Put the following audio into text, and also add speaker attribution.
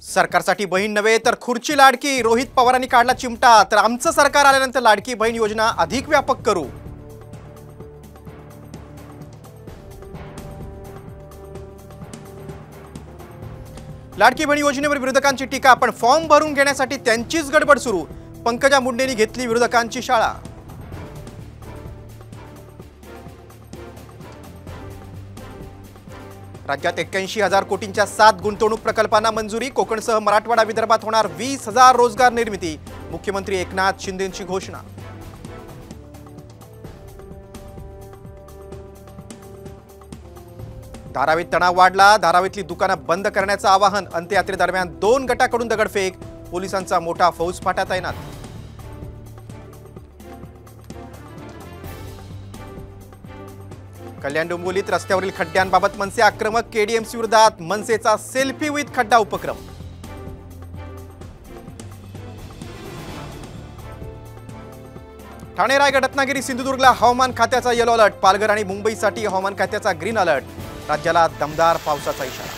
Speaker 1: सरकारसाठी बहीण नव्हे तर खुर्ची लाडकी, रोहित पवारांनी काढला चिमटा। तर आमचं सरकार आल्यानंतर लाडकी बहीण योजना अधिक व्यापक करू। लाडकी बहीण योजनेवर विरोधकांची टीका, पण फॉर्म भरून घेण्यासाठी त्यांचीच गडबड सुरू। पंकजा मुंडेंनी घेतली विरोधकांची शाळा। राज्यात 81,000 कोटींच्या 7 गुंतवणूक प्रकल्पांना मंजुरी। कोकणसह मराठवाडा विदर्भात होणार 20,000 रोजगार निर्मिती। मुख्यमंत्री एकनाथ शिंदेंची घोषणा। धारावीत तणाव वाढला। धारावीतली दुकानं बंद करण्याचं आवाहन। अंत्ययात्रेदरम्यान 2 गटाकडून दगडफेक। पोलिसांचा मोठा फौजफाटा तैनात। कल्याण डोंबिवलीत रस्त्यावरील खड्ड्यांबाबत मनसे आक्रमक। केडीएमसी विरोधात मनसेचा सेल्फी विथ खड्डा उपक्रम। ठाणे, रायगड, रत्नागिरी, सिंधुदुर्गला हवामान खात्याचा येलो अलर्ट। पालघर आणि मुंबईसाठी हवामान खात्याचा ग्रीन अलर्ट। राज्याला दमदार पावसाचा इशारा।